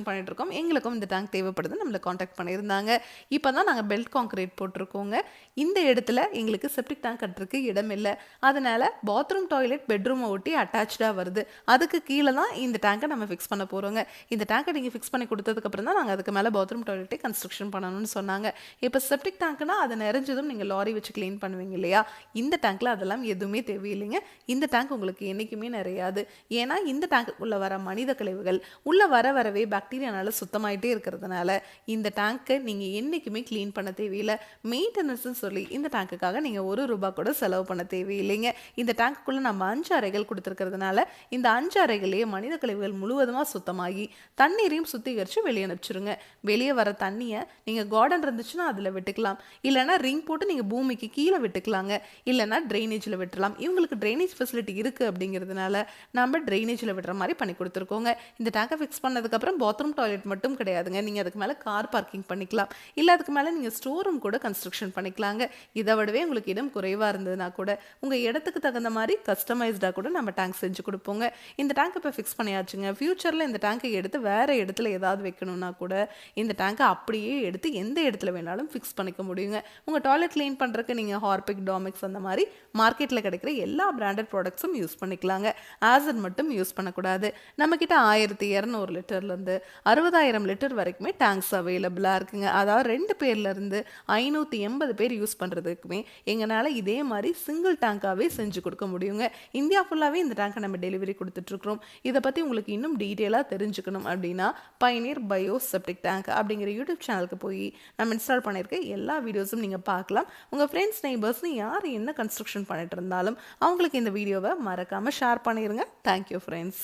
பண்ணிட்டு இருக்கோம். எங்களுக்கும் இந்த டேங்க் தேவைப்படுது. நம்மள கான்டாக்ட் பண்ணியிருந்தாங்க. இப்போ தான் நாங்கள் பெல்ட் கான்கிரீட் போட்டிருக்கோங்க. இந்த இடத்துல எங்களுக்கு செப்டிக் டேங்க் கட்டுறதுக்கு இடம் இல்லை. அதனால பாத்ரூம் டாய்லெட் பெட்ரூமை ஒட்டி அட்டாச்சாக வருது. அதுக்கு கீழே தான் இந்த டேங்கை நம்ம ஃபிக்ஸ் பண்ண போகிறோங்க. இந்த டேங்கை நீங்கள் ஃபிக்ஸ் பண்ணி கொடுத்ததுக்கப்புறம் தான் நாங்கள் அதுக்கு மேலே பாத்ரூம் டாய்லெட்டே கன்ஸ்ட்ரக்ஷன் பண்ணணும்னு சொன்னாங்க. இப்போ செப்டிக் டேங்க்னா அதை நிறைஞ்சதும் நீங்கள் லாரி வச்சு க்ளீன் பண்ணுவீங்க இல்லையா? இந்த டேங்க்கில் அதெல்லாம் எதுவுமே தேவையில்லைங்க. இந்த டேங்க் உங்களுக்கு என்றைக்குமே நிறையாது. ஏன்னா இந்த டேங்க்குள்ளே வர மனித கழிவுகள் உள்ளே வரவே பாக்டீரியானால சுத்தமாயிட்டே இருக்கிறதுனால இந்த டேங்க்கை நீங்கள் என்றைக்குமே க்ளீன் பண்ண தேவையில்லை. மெயின்டெனன்ஸ்னு சொல்லி இந்த டேங்க்குக்காக நீங்கள் ₹1 கூட செலவு பண்ண தேவையில்லைங்க. இந்த டேங்க்குள்ளே நம்ம 5 அறைகள் கொடுத்துருக்கிறதுனால இந்த 5 அறைகளையே மனித கழிவுகள் முழுவதுமாக சுத்தமாகி தண்ணீரையும் சுத்திகரித்து வெளியே அனுப்பிச்சிருங்க. வெளியே வர தண்ணியை நீங்கள் கார்டன் இருந்துச்சுன்னா அதில் விட்டுக்கலாம், இல்லைனா ரிங் போட்டு நீங்கள் பூமிக்கு கீழே விட்டுக்கலாங்க, இல்லைனா ட்ரைனேஜில் விட்டுலாம். இவங்களுக்கு ட்ரைனேஜ் ஃபெசிலிட்டி இருக்குது அப்படிங்கிறதுனால நம்ம ட்ரைனேஜில் விடுற மாதிரி பண்ணி கொடுத்துருக்கோங்க. இந்த டேங்கை ஃபிக்ஸ் பண்ணதுக்கப்புறம் பாத்ரூம் டாய்லெட் மட்டும் கிடையாதுங்க. நீங்கள் அதுக்கு மேலே கார் பார்க்கிங் பண்ணிக்கலாம், இல்லை அதுக்கு மேலே நீங்கள் ஸ்டோர் ரூம் கூட கன்ஸ்ட்ரக்ஷன் பண்ணிக்கலாங்க. இதை விடவே உங்களுக்கு இடம் குறைவாக இருந்ததுன்னா கூட உங்கள் இடத்துக்கு தகுந்த மாதிரி கஸ்டமைஸ்டாக கூட நம்ம டேங்க் செஞ்சு கொடுப்போங்க. இந்த டேங்க் இப்போ ஃபிக்ஸ் பண்ணியாச்சுங்க. ஃபியூச்சரில் இந்த டேங்கை எடுத்து வேறு இடத்துல ஏதாவது வைக்கணும்னா கூட இந்த டேங்கை அப்படியே எடுத்து எந்த இடத்துல வேணாலும் ஃபிக்ஸ் பண்ணிக்க முடியுங்க. உங்கள் டாய்லெட் க்ளீன் பண்ணுறதுக்கு நீங்கள் ஹார்பிக், டாமிக்ஸ் அந்த மாதிரி மார்க்கெட்டில் கிடைக்கிற எல்லா பிராண்டட் ப்ராடக்ட்ஸும் யூஸ் பண்ணிக்கலாங்க. ஆசிட் மட்டும் யூஸ் பண்ணக்கூடாது. நம்மக்கிட்ட 1200 லிட்டர்லேருந்து 60,000 லிட்டர் வரைக்குமே டேங்க்ஸ் அவைலபிளாக இருக்குங்க. அதாவது 2 பேர்லேருந்து 580 பேர் யூஸ் பண்ணுறதுக்குமே எங்களால் இதே மாதிரி சிங்கிள் டேங்காகவே செஞ்சு கொடுக்க முடியுங்க. இந்தியா ஃபுல்லாகவே இந்த டேங்கை நம்ம டெலிவரி கொடுத்துட்ருக்குறோம். இதை பற்றி உங்களுக்கு இன்னும் டீட்டெயிலாக தெரிஞ்சுக்கணும் அப்படின்னா பயனியர் பயோ செப்டிக் டேங்க் அப்படிங்கிற யூடியூப் சேனலுக்கு போய் நம்ம இன்ஸ்டால் பண்ணியிருக்க எல்லா வீடியோஸும் நீங்கள் பார்க்கலாம். உங்கள் ஃப்ரெண்ட்ஸ், நெய்பர்ஸ்னு யார் என்ன கன்ஸ்ட்ரக்ஷன் பண்ணிட்டு இருந்தாலும் அவங்களுக்கு இந்த வீடியோவை மறக்காமல் ஷேர் பண்ணிடுங்க. Thank you friends.